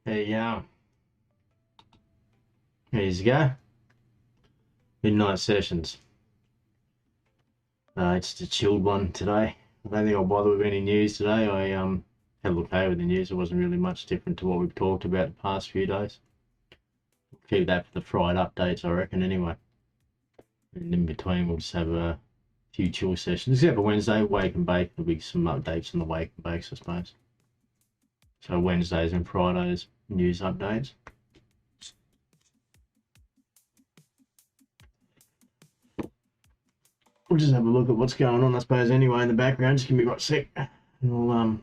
Hey, here you go. Midnight sessions. It's a chilled one today. I don't think I'll bother with any news today. I had a look over the news. It wasn't really much different to what we've talked about the past few days. Keep that for the Friday updates, I reckon, anyway. And in between, we'll just have a few chill sessions. Except for Wednesday, wake and bake. There'll be some updates on the wake and bakes, I suppose. So Wednesdays and Fridays, news updates. We'll just have a look at what's going on, I suppose, anyway, in the background. Just give me right a sec. And we'll,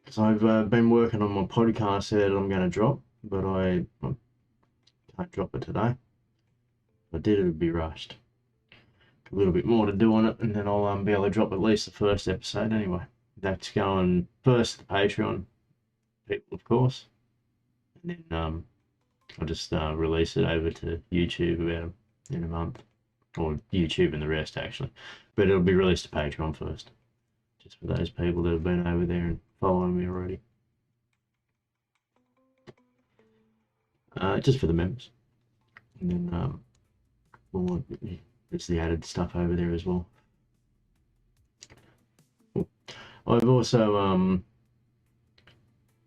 because I've been working on my podcast there that I'm going to drop, but I can't drop it today. If I did, it would be rushed. A little bit more to do on it, and then I'll be able to drop at least the first episode anyway. That's going first to the Patreon people, of course, and then I'll just release it over to YouTube about in a month, or YouTube and the rest actually, but it'll be released to Patreon first, just for those people that have been over there and following me already. Just for the members, and then there's the added stuff over there as well. I've also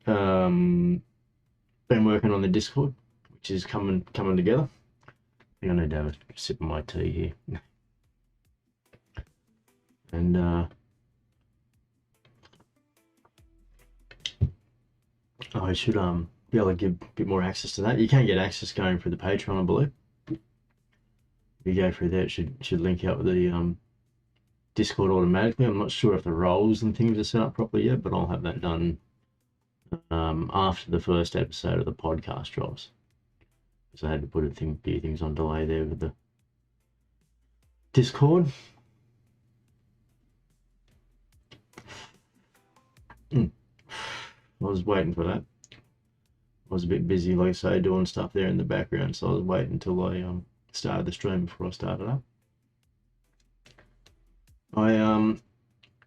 been working on the Discord, which is coming together. I think I need to have a sip of my tea here. And I should be able to give a bit more access to that. You can get access going through the Patreon, I believe. If you go through there, it should link up with the Discord automatically. I'm not sure if the roles and things are set up properly yet, but I'll have that done after the first episode of the podcast drops. So I had to put a few things on delay there with the Discord. I was waiting for that. I was a bit busy, like I say, doing stuff there in the background, so I was waiting until I started the stream before I started up. I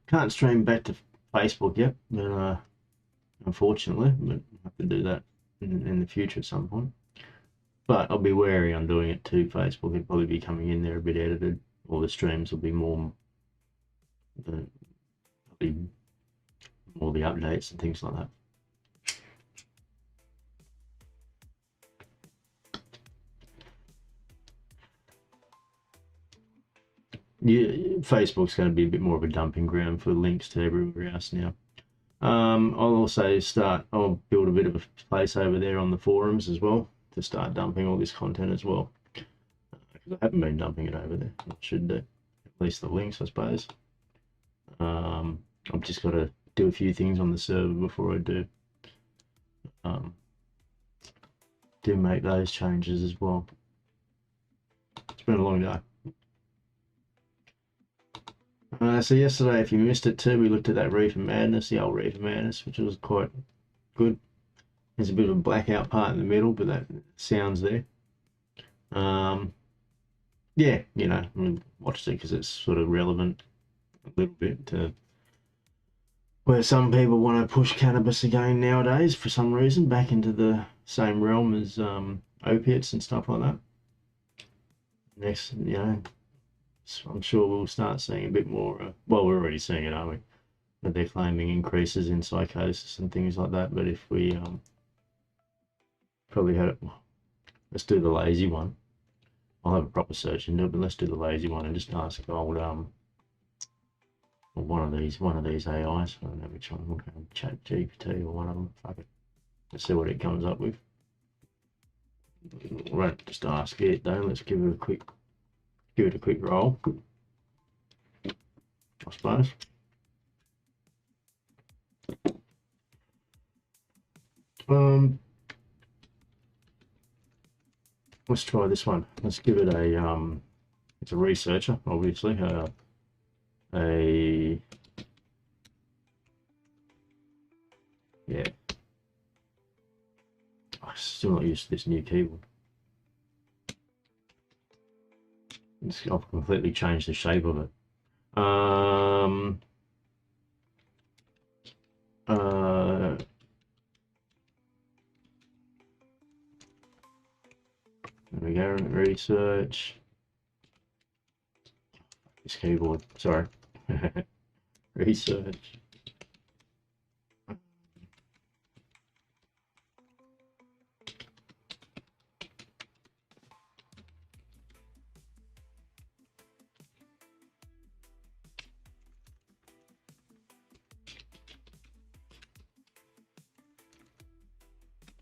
can't stream back to Facebook yet, but unfortunately, but I have to do that in the future at some point. But I'll be wary on doing it to Facebook. It'll probably be coming in there a bit edited, or the streams will be more the updates and things like that. Yeah, Facebook's going to be a bit more of a dumping ground for links to everywhere else now. I'll also I'll build a bit of a place over there on the forums as well to start dumping all this content as well. Because I haven't been dumping it over there. I should do. At least the links, I suppose. I've just got to do a few things on the server before I do make those changes as well. It's been a long day. So yesterday, if you missed it too, we looked at that Reefer Madness, the old Reefer Madness, which was quite good. There's a bit of a blackout part in the middle, but that sounds there. Yeah, you know, I watched it because it's sort of relevant a little bit to where some people want to push cannabis again nowadays for some reason, back into the same realm as opiates and stuff like that. Next, you know, I'm sure we'll start seeing a bit more. Well, we're already seeing it, aren't we? But they're claiming increases in psychosis and things like that. But if we probably had it, let's do the lazy one. I'll have a proper search into it, but let's do the lazy one and just ask old one of these AIs. I don't know which one. We'll go ChatGPT or one of them. Fuck it. Let's see what it comes up with. Right, just ask it though. Let's give it a quick roll, I suppose. Let's try this one. Let's give it a it's a researcher, obviously. Yeah. I'm still not used to this new keyboard. I've completely changed the shape of it. environment research. This keyboard, sorry. Research.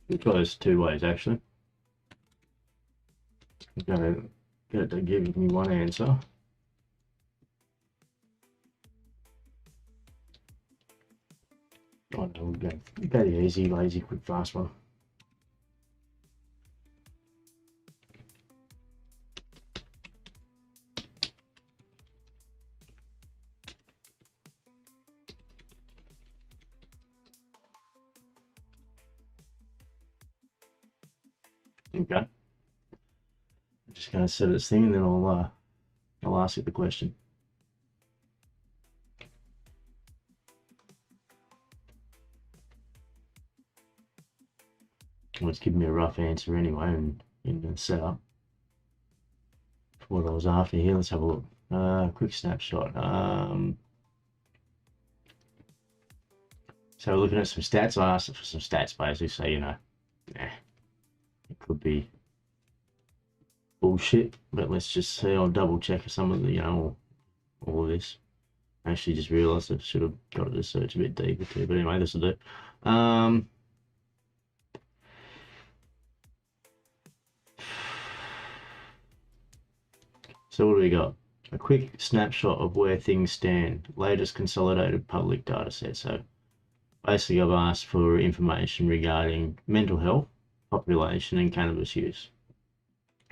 You can try this 2 ways actually. I'm gonna get it to give me one answer. Oh no, we'll go the easy, lazy, quick, fast one. Okay. I'm just gonna set this thing and then I'll ask you the question. Well, it's giving me a rough answer anyway in the setup for what I was after here. Let's have a look. Quick snapshot. So we're looking at some stats. I asked it for some stats basically, so you know, it could be bullshit, but let's just see. I'll double check some of the, you know, all of this. I actually just realised I should have got to search a bit deeper too, but anyway, this will do. So what do we got? A quick snapshot of where things stand. Latest consolidated public data set. So basically I've asked for information regarding mental health, population and cannabis use.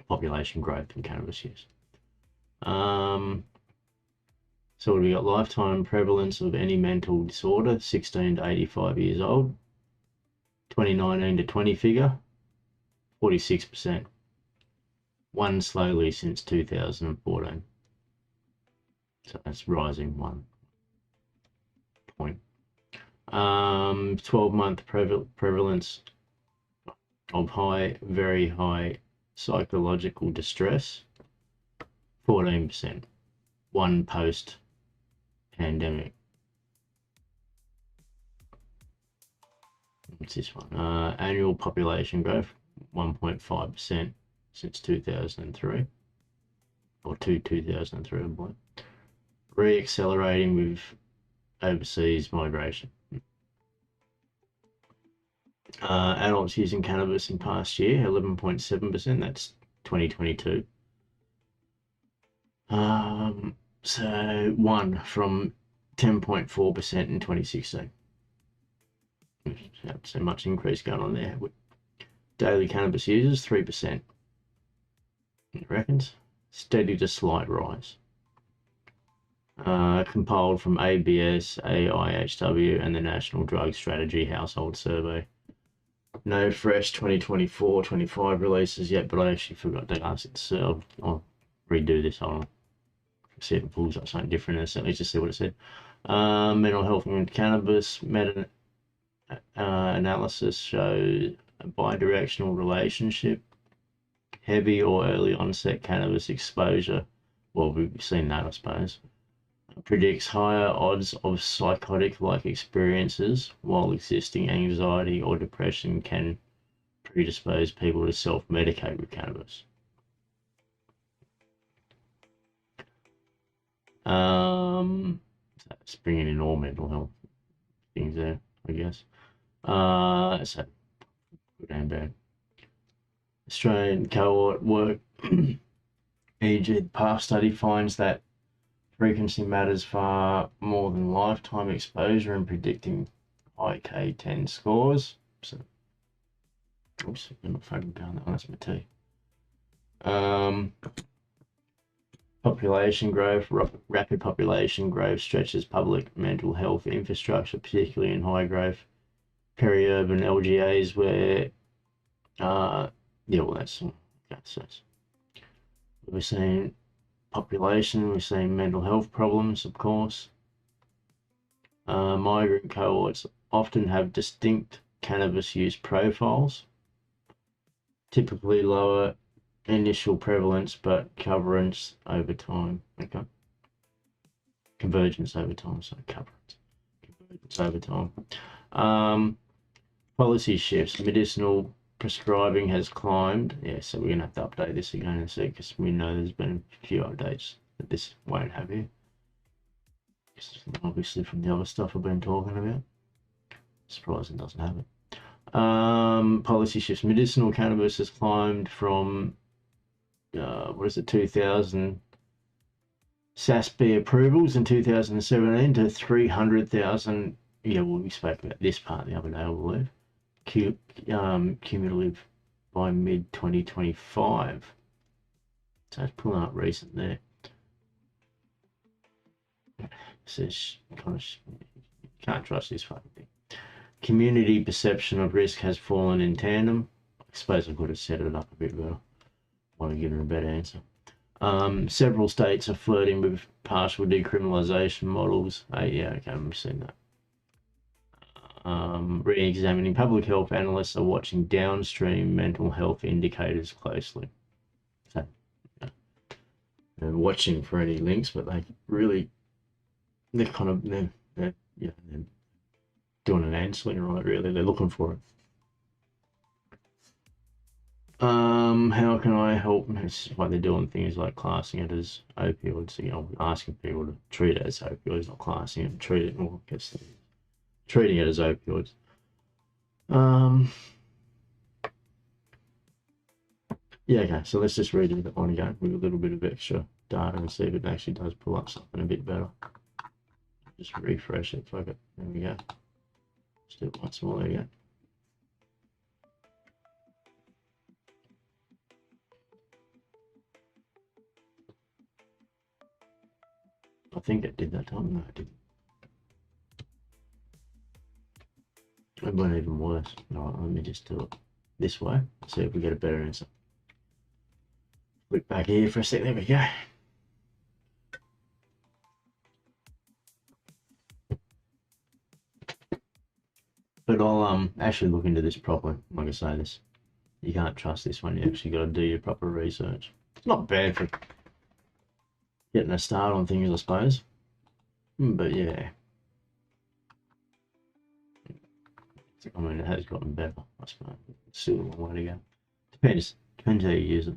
Population growth and cannabis use. So what do we got? Lifetime prevalence of any mental disorder, 16 to 85 years old. 2019 to 20 figure, 46%. One slowly since 2014. So that's rising 1 point. 12-month prevalence of very high psychological distress, 14%. One post-pandemic. What's this one? Annual population growth, 1.5% since 2003, or 2003, I believe. Re-accelerating with overseas migration. Adults using cannabis in past year, 11.7%, that's 2022. So 1 from 10.4% in 2016. Not so much increase going on there. Daily cannabis users, 3%. It reckons. Steady to slight rise. Compiled from ABS, AIHW, and the National Drug Strategy Household Survey. No fresh 2024-25 releases yet, but I actually forgot to ask it, so I'll redo this. I'll see if it pulls up something different in a second. Let's just see what it said. Mental health and cannabis meta-analysis shows a bidirectional relationship. Heavy or early onset cannabis exposure, well, we've seen that, I suppose, predicts higher odds of psychotic-like experiences, while existing anxiety or depression can predispose people to self-medicate with cannabis. That's bringing in all mental health things there, I guess. So good and bad. Australian cohort work, e.g. the PATH study finds that frequency matters far more than lifetime exposure in predicting high K10 scores. So, oops, I'm not fucking down that one, that's my T. Population growth, rapid population growth stretches public mental health infrastructure, particularly in high growth peri-urban LGAs where, yeah, well, that's we're seeing population, we're seeing mental health problems, of course. Migrant cohorts often have distinct cannabis use profiles, typically lower initial prevalence, but coverage over time. Okay. Convergence over time, so coverage. Convergence over time. Policy shifts. Medicinal prescribing has climbed. Yeah, so we're going to have to update this again in a sec because we know there's been a few updates that this won't have here. Obviously from the other stuff I've been talking about. Surprising it doesn't have it. Policy shifts. Medicinal cannabis has climbed from, 2000 SASB approvals in 2017 to 300,000. Yeah, well, we spoke about this part the other day, I believe. Cumulative by mid 2025. So it's pulling up recent there. Says can't trust this fucking thing. Community perception of risk has fallen in tandem. I suppose I could have set it up a bit better. Want to give her a better answer. Several states are flirting with partial decriminalisation models. Yeah, okay, we've seen that. Re-examining public health analysts are watching downstream mental health indicators closely. So, they're watching for any links, but they're doing an answering right. Really, they're looking for it. How can I help? It's why they're doing things like classing it as opioids. Asking people to treat it as opioids, not classing it, treating it as opioids. Yeah, okay, so let's just read it on again with a little bit of extra data and see if it actually does pull up something a bit better. Just refresh it. Fuck it. There we go. Let's do it once more. There we go. I think it did that time. No, it didn't. It went even worse. Alright, let me just do it this way. See if we get a better answer. Look back here for a sec. There we go. But I'll actually look into this properly. Like I say, this you can't trust this one. You actually got to do your proper research. It's not bad for getting a start on things, I suppose. But yeah, I mean, it has gotten better, I suppose. It's still a long way to go. Depends how you use it.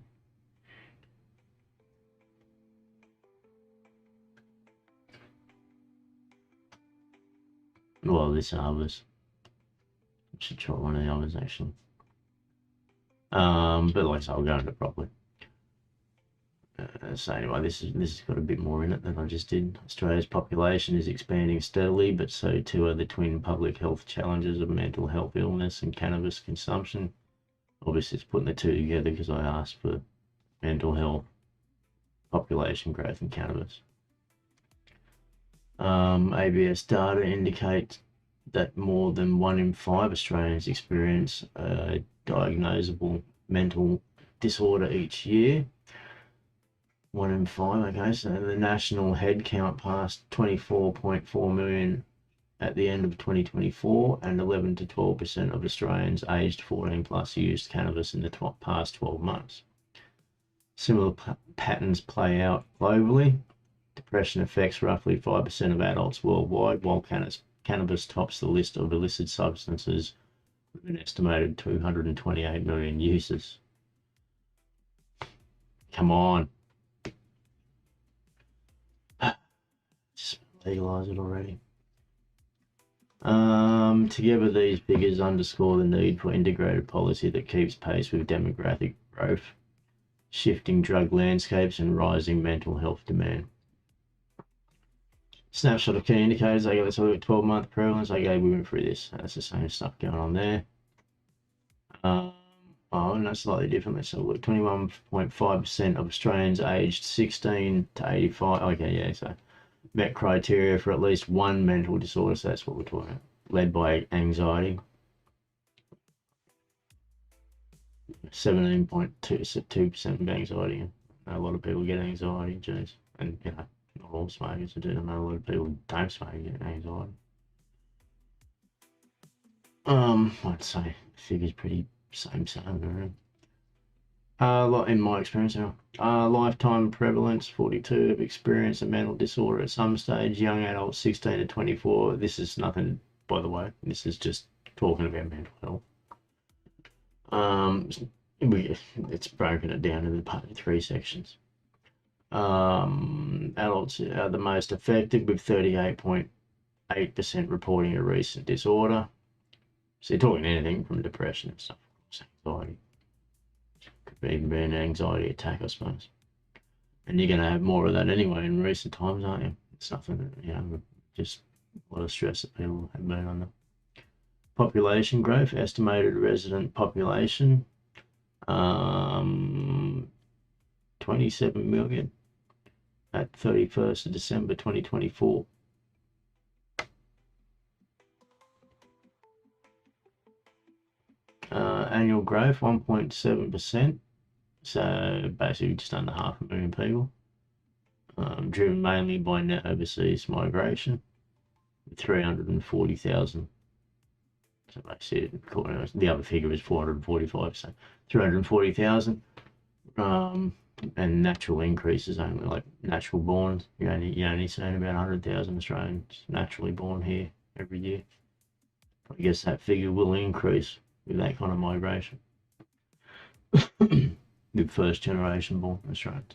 Well, this others. I should try one of the others actually. But like I said, I'll go into it properly. So anyway, this has got a bit more in it than I just did. Australia's population is expanding steadily, but so too are the twin public health challenges of mental health illness and cannabis consumption. Obviously, it's putting the two together because I asked for mental health, population growth, and cannabis. ABS data indicates that more than 1 in 5 Australians experience a diagnosable mental disorder each year. 1 in 5, okay, so the national head count passed 24.4 million at the end of 2024, and 11 to 12% of Australians aged 14 plus used cannabis in the past 12 months. Similar patterns play out globally. Depression affects roughly 5% of adults worldwide, while cannabis tops the list of illicit substances with an estimated 228 million users. Come on. Just legalise it already. Together, these figures underscore the need for integrated policy that keeps pace with demographic growth, shifting drug landscapes, and rising mental health demand. Snapshot of key indicators. Okay, let's look at 12-month prevalence. Okay, we went through this. That's the same stuff going on there. No, slightly different. Let's look. 21.5% of Australians aged 16 to 85. Okay, yeah, so met criteria for at least one mental disorder. So that's what we're talking about. Led by anxiety. 17.2% of anxiety. A lot of people get anxiety, geez. And, not all smokers do. I know a lot of people don't smoke and get anxiety. I'd say the figure's pretty same, really. In my experience now, lifetime prevalence 42 have experienced a mental disorder at some stage. Young adults 16 to 24. This is nothing, by the way. This is just talking about mental health. It's broken it down into 3 sections. Adults are the most affected, with 38.8% reporting a recent disorder. So you're talking anything from depression and stuff, anxiety. Could even be an anxiety attack, I suppose. And you're going to have more of that anyway in recent times, aren't you? It's nothing, just a lot of stress that people have been under. Population growth, estimated resident population, 27 million at 31st of December 2024. Annual growth 1.7%, so basically just under 500,000 people, driven mainly by net overseas migration, 340,000. So basically, the other figure is 445, so 340,000. And natural increases only, like natural born. You only seeing about 100,000 Australians naturally born here every year. I guess that figure will increase with that kind of migration. With first generation born Australians.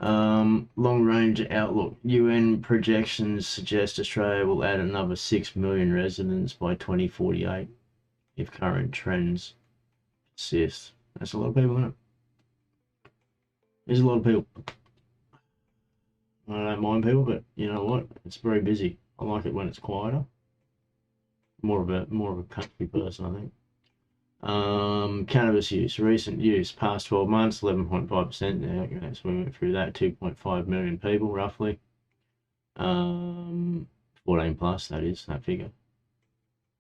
Long range outlook. UN projections suggest Australia will add another 6 million residents by 2048 if current trends persist. That's a lot of people, isn't it? There's a lot of people. I don't mind people, but you know what? It's very busy. I like it when it's quieter. More of a country person, I think. Cannabis use, recent use, past 12 months, 11.5%. Now, okay, so we went through that. 2.5 million people, roughly. 14 plus, that is, that figure.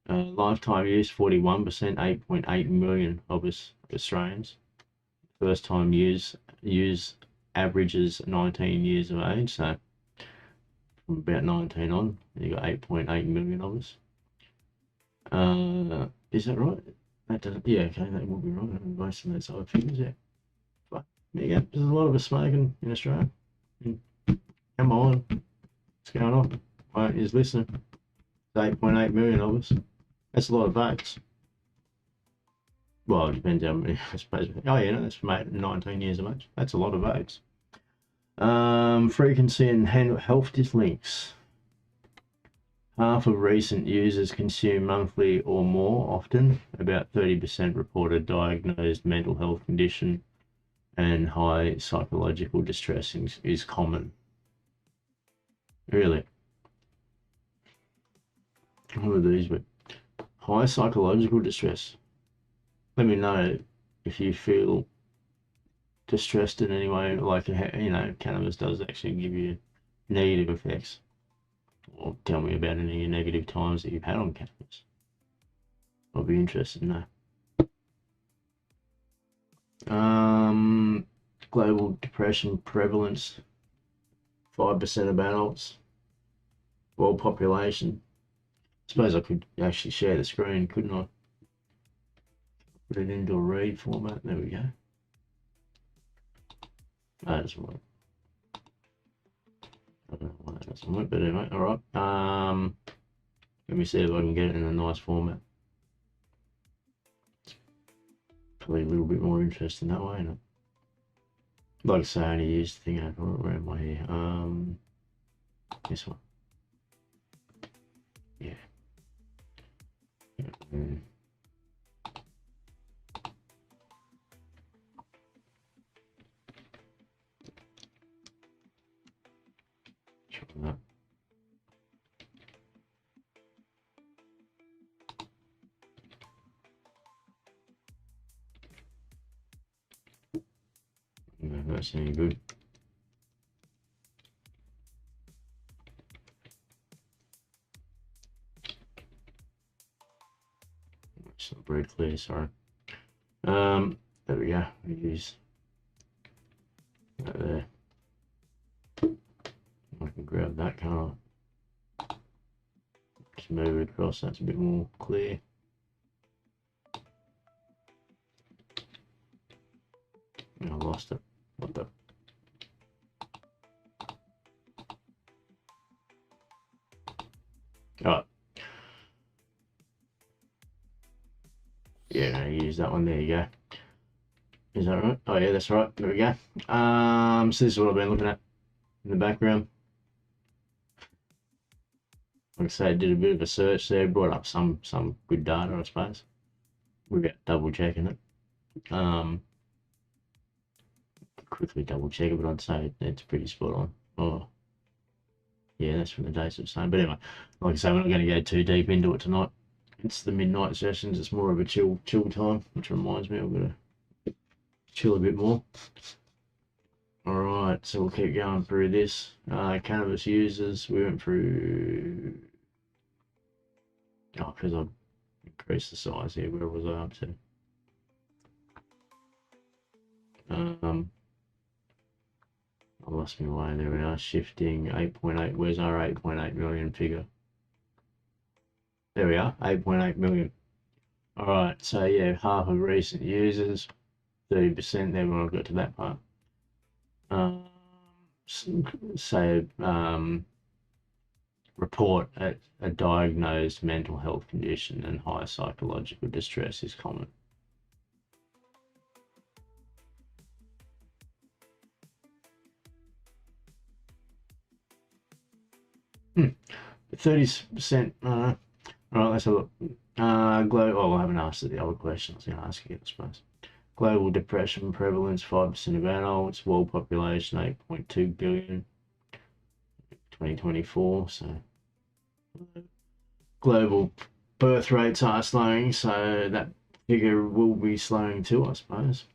Lifetime use, 41%, 8.8 million of us Australians. First time use averages 19 years of age, so from about 19 on, you got 8.8 million of us. Is that right? That doesn't, yeah, okay, that will be right. Most of those other figures, yeah. But there you go, there's a lot of us smoking in Australia. Come on, what's going on? Why aren't you listening? There's 8.8 million of us. That's a lot of votes. Well, it depends how many, I suppose. Oh, yeah, no, that's from 19 years of age. That's a lot of votes. Frequency and health dislinks. Half of recent users consume monthly or more often. About 30% report a diagnosed mental health condition, and high psychological distress is common. Really? What are these? But high psychological distress. Let me know if you feel distressed in any way, like, cannabis does actually give you negative effects. Or tell me about any negative times that you've had on cannabis. I'll be interested in that. Global depression prevalence, 5% of adults. World population. I suppose I could actually share the screen, couldn't I? Put it into a read format. There we go. That doesn't work. I don't know why that doesn't work, but anyway, all right. Let me see if I can get it in a nice format. It's probably a little bit more interesting that way, isn't it? Like I say, I only use the thing over around my hair. This one. Yeah. That. No, that's any good. It's not very clear, sorry. There we go. We use that there. I can grab that, can't I? Just move it across, that's a bit more clear. lost it. What the? Alright. Yeah, I'm gonna use that one. There you go. Is that right? Oh yeah, that's right. There we go. So this is what I've been looking at in the background. Like I say, I did a bit of a search there, brought up some good data, I suppose, without double checking it. Quickly double check it, but I'd say it's pretty spot on. Oh, yeah, that's from the days of saying. But anyway, like I say, we're not going to go too deep into it tonight. It's the midnight sessions. It's more of a chill time, which reminds me I've got to chill a bit more. All right, so we'll keep going through this. Cannabis users, we went through. Oh, because I've increased the size here. Where was I up to? I lost my way. There we are. Shifting 8.8. Where's our 8.8 million figure? There we are. 8.8 million. All right. So yeah, half of recent users, 30% there when I got to that part. Report a diagnosed mental health condition and high psychological distress is common. 30%. All right, let's have a look. I haven't asked the other question. I was going to ask you, I suppose. Global depression prevalence, 5% of adults. World population, 8.2 billion. 2024. So global birth rates are slowing, so that figure will be slowing too, I suppose.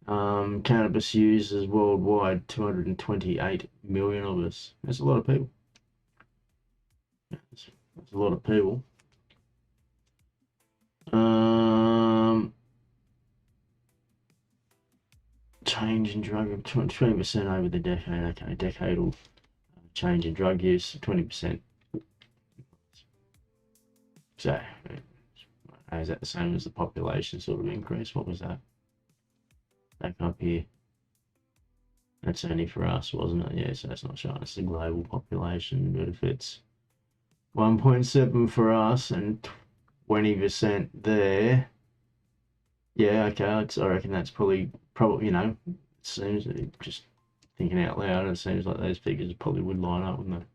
Cannabis users worldwide, 228 million of us. That's a lot of people. That's a lot of people. Change in drug, 20% over the decade. Okay, decadal change in drug use, 20%. So, is that the same as the population sort of increase? What was that? Back up here. That's only for us, wasn't it? Yeah, so that's not showing us the global population, but if it's 1.7 for us and 20% there, yeah, okay, I reckon that's probably, you know, it seems, just thinking out loud, it seems like those figures probably would line up, wouldn't they?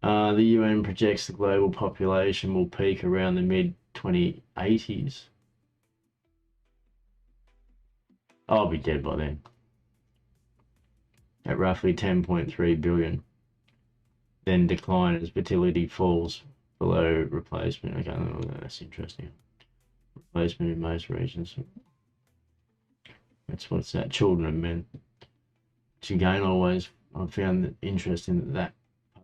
The UN projects the global population will peak around the mid-2080s. I'll be dead by then. At roughly 10.3 billion. Then decline as fertility falls below replacement. Okay, that's interesting. Replacement in most regions. That's what's that, children and men. Which again, I found it interesting that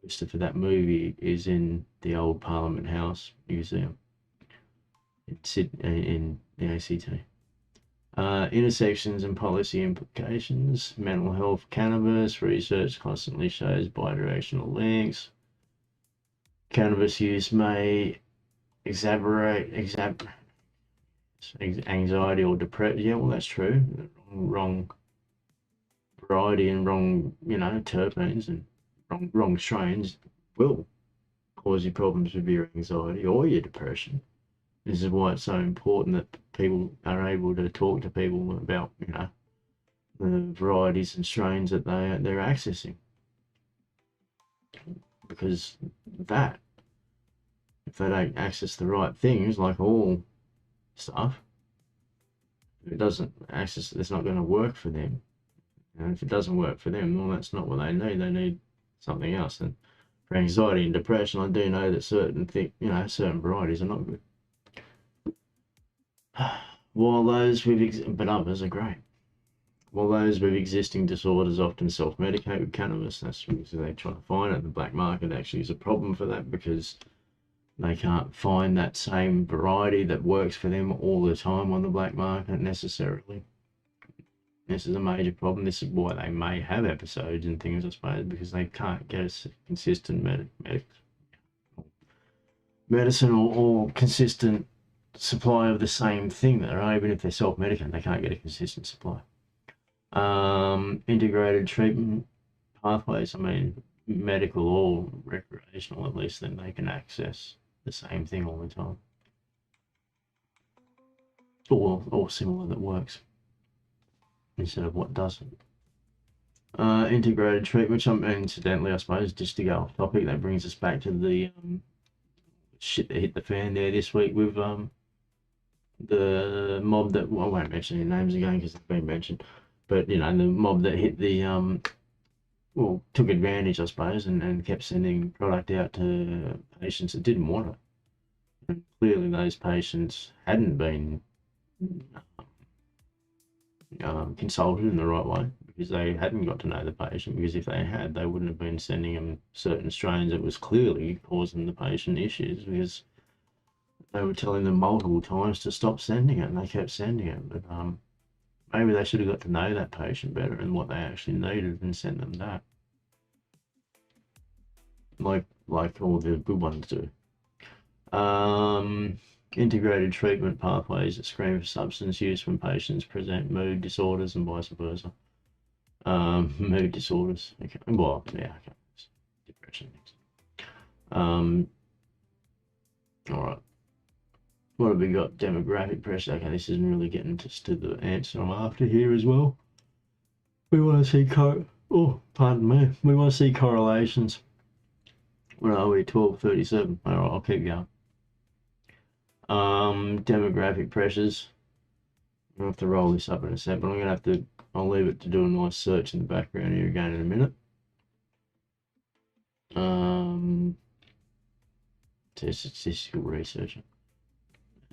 poster for that movie is in the old Parliament House Museum in the ACT. Intersections and policy implications, mental health, cannabis, research constantly shows bidirectional links. Cannabis use may exacerbate anxiety or depression. Yeah, well, that's true. Wrong variety and wrong, terpenes and wrong strains will cause you problems with your anxiety or your depression. This is why it's so important that people are able to talk to people about, the varieties and strains that they're accessing. Because if they don't access the right things, like all stuff, if it doesn't access, it's not going to work for them. And if it doesn't work for them, well, that's not what they need. They need something else. And for anxiety and depression, I do know that certain varieties are not good. While those but others are great. While those with existing disorders often self-medicate with cannabis, that's because they try to find it. The black market actually is a problem for that because they can't find that same variety that works for them all the time on the black market necessarily. This is a major problem. This is why they may have episodes and things, I suppose, because they can't get a consistent medicine or consistent supply of the same thing. Even if they're self-medicating, they can't get a consistent supply. Integrated treatment pathways. I mean, medical or recreational, at least, then they can access the same thing all the time, or similar that works instead of what doesn't. Integrated treatment, which incidentally, I suppose, just to go off topic, that brings us back to the shit that hit the fan there this week with the mob that, well, I won't mention any names again because they've been mentioned, but the mob that hit the well, took advantage, I suppose, and kept sending product out to patients that didn't want it. And clearly, those patients hadn't been consulted in the right way because they hadn't got to know the patient. Because if they had, they wouldn't have been sending them certain strains that was clearly causing the patient issues because they were telling them multiple times to stop sending it, and they kept sending it. But maybe they should have got to know that patient better and what they actually needed and sent them that. Like all the good ones do. Integrated treatment pathways that screen for substance use when patients present mood disorders and vice versa. Mood disorders. Okay. Well, yeah, okay. Depression next. All right. What have we got? Demographic pressure. Okay, this isn't really getting to the answer I'm after here as well. We want to see pardon me. We want to see correlations. Where are we? 12:37. All right, I'll keep going. Demographic pressures. I'm gonna have to roll this up in a sec, but I'm gonna have to. I'll leave it to do a nice search in the background here again in a minute. Statistical researcher.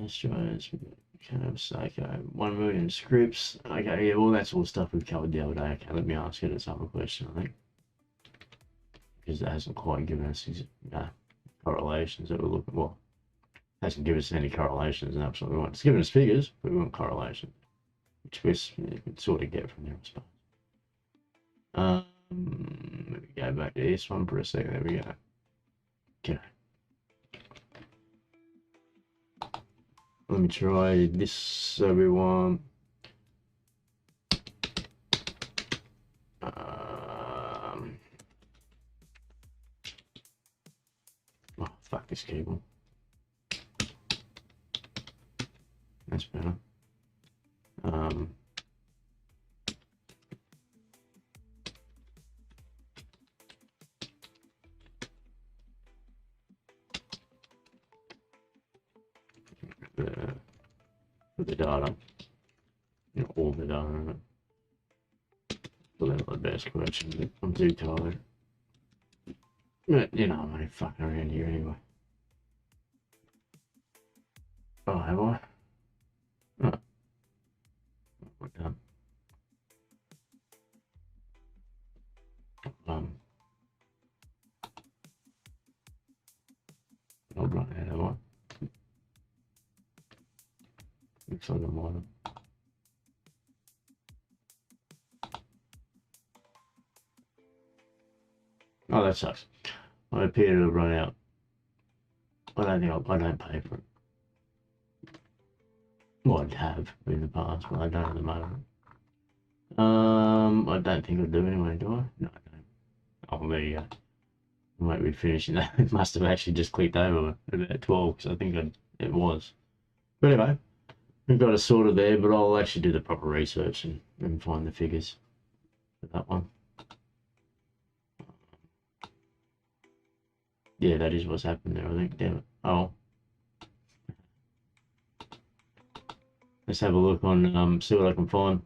Australia's kind of psycho. 1 million scripts. Okay, yeah, well, that's all stuff we've covered the other day. Okay, let me ask it as other question, I think. Because it hasn't quite given us correlations that we're looking for. Well, hasn't given us any correlations and absolutely want. It's given us figures, but we want correlation, which we can sort of get from there, I suppose. Let me go back to this one for a second. There we go. Okay. Let me try this, everyone. Oh, fuck this cable. That's better. For the data, all the data. Well, that's the best question. I'm too tired. But, I'm only fucking around here anyway. Oh, have I? Oh. We're done. I'll run out, have I? Looks like I might have. Oh, that sucks. I appear to have run out. I don't pay for it. Well, I'd have in the past, but I don't at the moment. I don't think I do anyway, do I? No, I don't. Oh, there you go. I might be finishing that. It must have actually just clicked over at about 12 because I think it was. But anyway, we've got it sorted there, but I'll actually do the proper research and find the figures for that one. Yeah, that is what's happened there, I think. Damn it. Oh. Let's have a look on, see what I can find.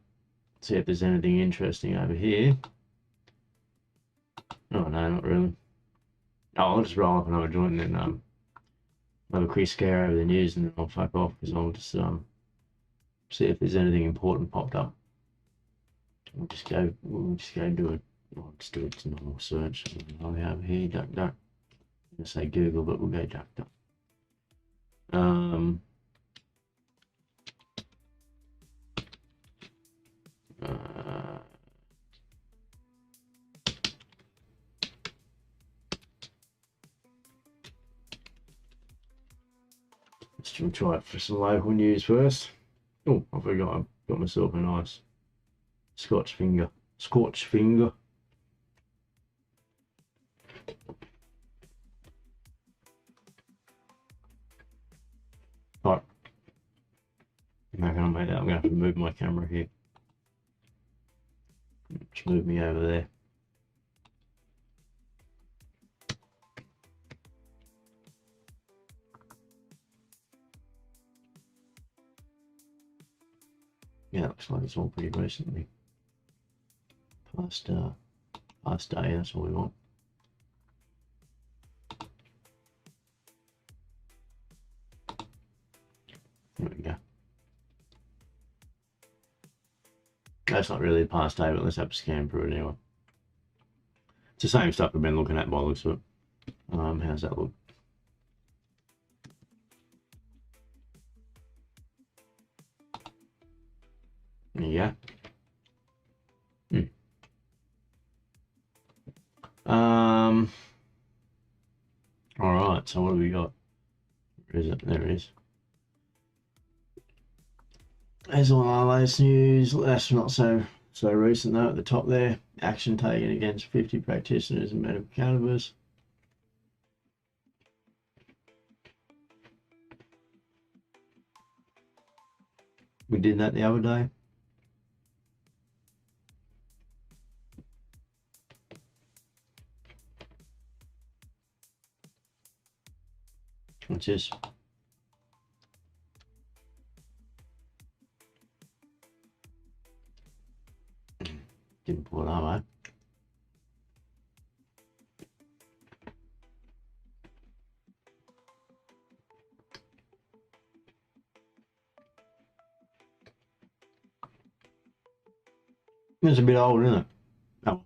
See if there's anything interesting over here. Oh, no, not really. Oh, I'll just roll up another joint and then have a quick scare over the news and then I'll fuck off because I'll just see if there's anything important popped up. We'll just go do it. I'll just do a normal search. I'll have here, duck. I'm gonna say Google, but we'll go duck. Let's try it for some local news first. Oh, I forgot. I got myself a nice Scotch finger. Scorch finger. Right. I'm not gonna make that. I'm gonna have to move my camera here. Just move me over there. Yeah, looks like it's all pretty recently. Past day, that's all we want. There we go. That's not really the past day, but let's have a scan through it anyway. It's the same stuff we've been looking at by the looks of it. How's that look? There you go. All right, so what have we got? Where is it? There it is. There's all our latest news. That's not so recent though. At the top there, action taken against 50 practitioners in medical cannabis. We did that the other day. What's this? Didn't pull it out, eh? It's a bit old, isn't it? Oh.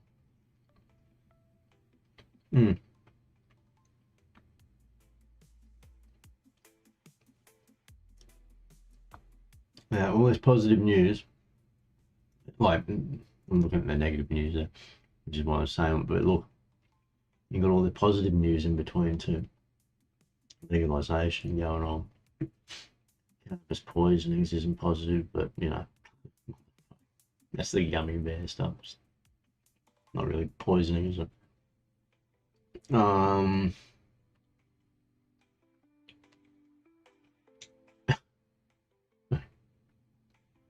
Yeah, all this positive news. Like, I'm looking at the negative news there, which is why I was saying, but look, you got all the positive news in between too. Legalization going on. Cannabis poisonings isn't positive, but you know, that's the gummy bear stuff. It's not really poisoning, is it?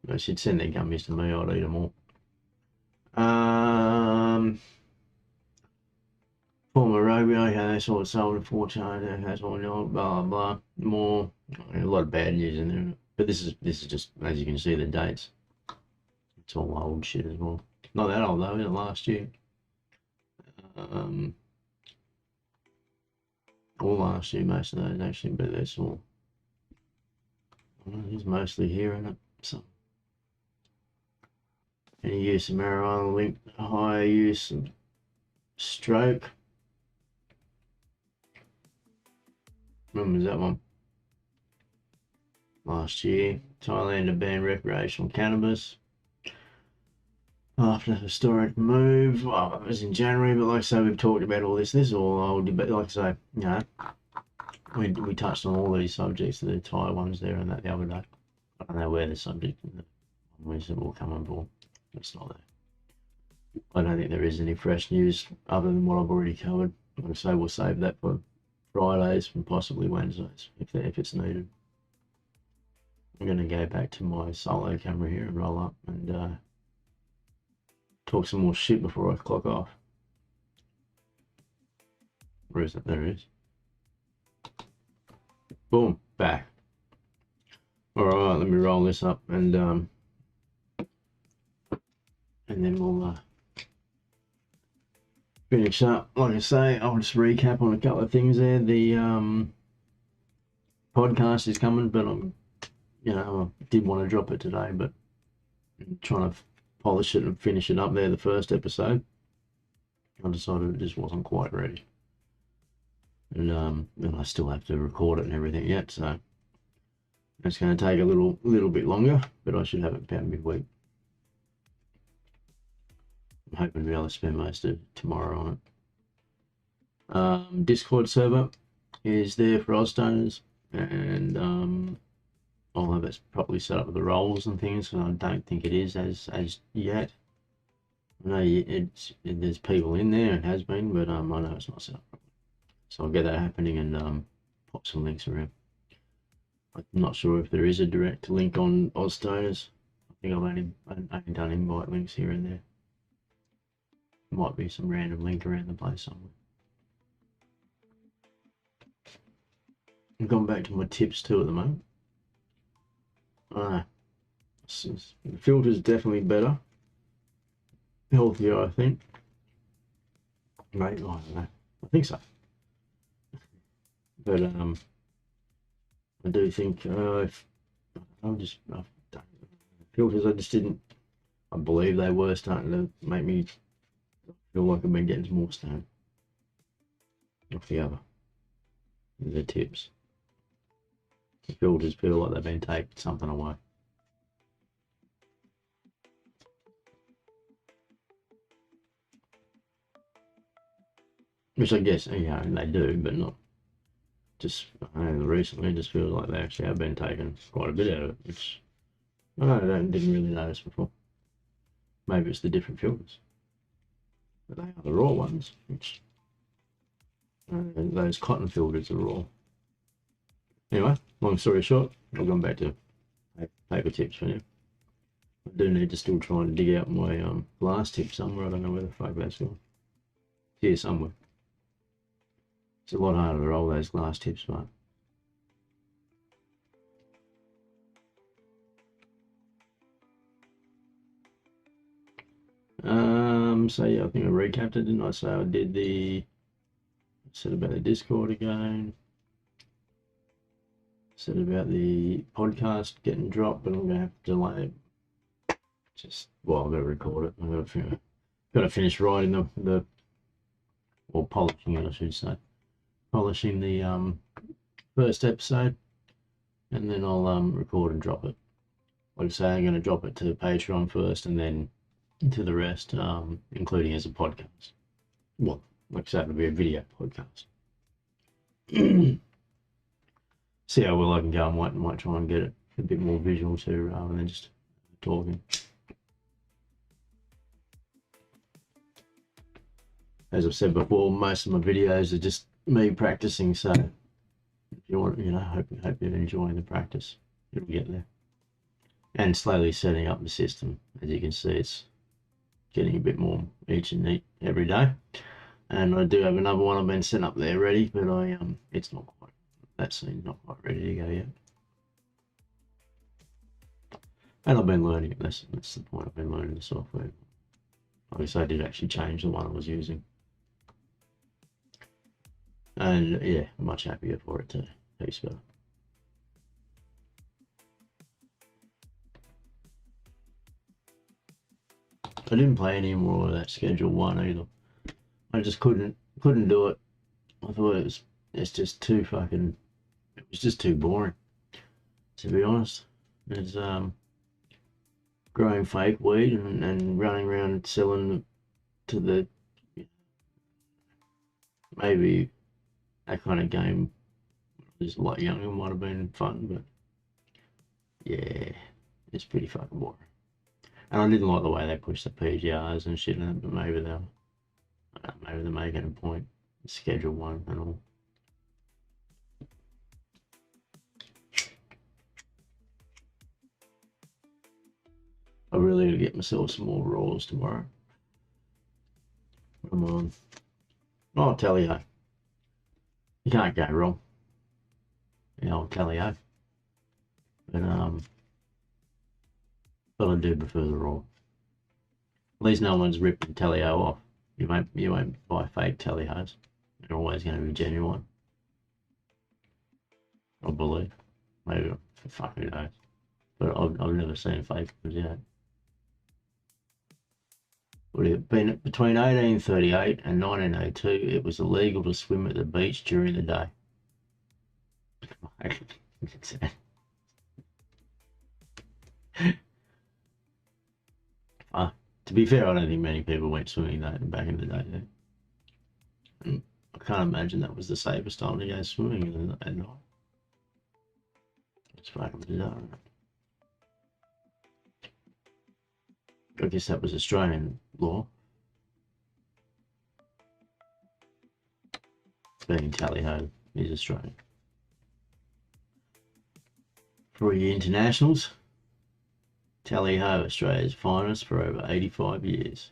They should send their gummies to me, I'd eat them all. Former rugby, okay, they sort of sold it 4 charges, that's all, blah blah. More, a lot of bad news in there. But this is just, as you can see, the dates. It's all old shit as well. Not that old though, was it last year? All last year, most of those actually, but that's all. It's mostly here, isn't it? So, any use of marijuana linked to higher use of stroke. When was that one? Last year, Thailand to ban recreational cannabis after a historic move. Well, it was in January, but like I say, we've talked about all this. This is all old, but like I say, you know, we touched on all these subjects, the Thai ones there and that the other day. I don't know where the subject and the ones that will come on board. It's not there. I don't think there is any fresh news other than what I've already covered. Like I say, we'll save that for Fridays and possibly Wednesdays if it's needed. I'm going to go back to my solo camera here and roll up and talk some more shit before I clock off. Where is it? There it is. Boom, back. Alright, let me roll this up and then we'll finish up. Like I say, I'll just recap on a couple of things there. The podcast is coming, but I did want to drop it today, but I'm trying to polish it and finish it up there, the first episode. I decided it just wasn't quite ready. And I still have to record it and everything yet, so it's going to take a little bit longer, but I should have it about midweek. I'm hoping to be able to spend most of tomorrow on it. Discord server is there for Ozstoners, and I'll have it properly set up with the roles and things, and I don't think it is as yet. I know there's people in there, it has been, but I know it's not set up properly. So I'll get that happening and pop some links around. I'm not sure if there is a direct link on Ozstoners. I think I've only done invite links here and there. Might be some random link around the place somewhere. I've gone back to my tips too at the moment. The filter's definitely better. Healthier, I think. Mate, I don't know. I think so. But I do think filters, I just didn't. I believe they were starting to make me feel like I've been getting more stoned off the tips. The filters feel like they've been taking something away. Which I guess, you know, they do, but not just, I know recently it just feels like they actually have been taking quite a bit out of it, which I didn't really notice before. Maybe it's the different filters. But they are the raw ones, which those cotton filters are raw. Anyway, long story short, I've gone back to paper tips for now. I do need to still try and dig out my glass tip somewhere. I don't know where the fuck that's gone. Here somewhere. It's a lot harder to roll those glass tips, but so yeah, I think I recapped it, didn't I? So I said about the Discord again. Said about the podcast getting dropped, but I'm gonna have to delay it. I've got to record it. I've got to finish writing or polishing it, I should say. Polishing the first episode, and then I'll record and drop it. Like I say, I'm going to drop it to Patreon first, and then to the rest, including as a podcast. Well, like I say, it'll be a video podcast. See how well I can go. I might try and get it a bit more visual too, rather than just talking. As I've said before, most of my videos are just me practicing. So if you want, hope you're enjoying the practice. It'll get there. And slowly setting up the system. As you can see, it's getting a bit more each and every day. And I do have another one I've been setting up there ready, but it's not quite, that scene's not quite ready to go yet. And I've been learning it. That's the point. I've been learning the software. Obviously, I did actually change the one I was using. And yeah, much happier for it too. Heaps better. I didn't play any more of that Schedule 1 either. I just couldn't do it. I thought it's just too fucking, it was just too boring, to be honest. It's growing fake weed and running around selling to the, maybe that kind of game just a lot younger might have been fun, but yeah, it's pretty fucking boring. And I didn't like the way they pushed the PGRs and shit in it, but maybe they're making a point. Schedule 1 and all. I really gotta get myself some more rolls tomorrow. Come on. Oh, Tally-ho. You can't go wrong. I'll Tally-ho. But I do prefer the raw. At least no one's ripping Tally-ho off. You won't buy fake Tally-hos. They're always going to be genuine. I believe. Maybe, fuck, who knows. But I've never seen fake ones yet. Would it have been between 1838 and 1902? It was illegal to swim at the beach during the day. To be fair, I don't think many people went swimming back in the day. And I can't imagine that was the safest time to go swimming at night. It's fucking bizarre. I guess that was Australian law. Being Tally-ho is Australian. For your internationals, Tally-ho, Australia's finest for over 85 years.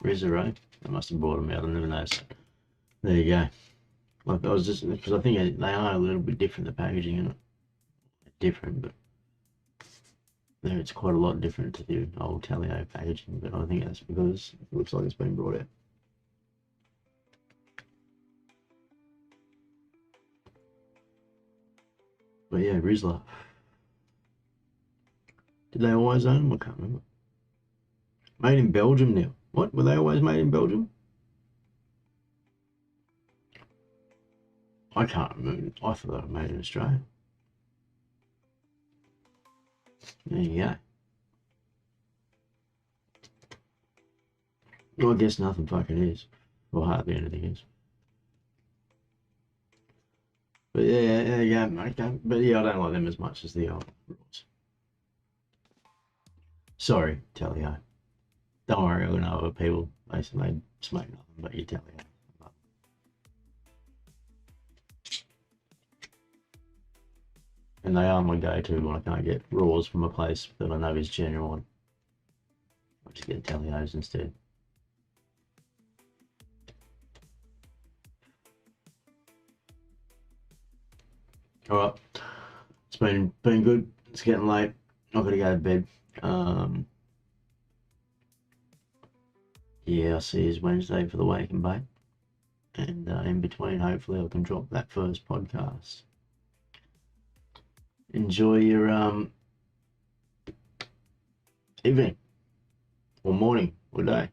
Rizzo, I must have brought them out, I never noticed that. There you go. Like I was just, because I think they are a little bit different, the packaging in it. Different, but there it's quite a lot different to the old Tally-ho packaging, but I think that's because it looks like it's been brought out. But yeah, Rizla. Did they always own them? I can't remember. Made in Belgium now. What? Were they always made in Belgium? I can't remember. I thought they were made in Australia. There you go. Well, I guess nothing fucking is. Well, hardly anything is. But yeah, yeah, okay. But yeah, I don't like them as much as the old rules. Sorry, Tally-ho. Don't worry, I know other people. They smoke nothing but your Tally-ho. And they are my go-to when I can't get raws from a place that I know is genuine. I just get Tally-hos instead. All right, it's been good. It's getting late. I've got to go to bed. Yeah, I'll see you Wednesday for the wake and bake, and in between, hopefully, I can drop that first podcast. Enjoy your evening or morning or day.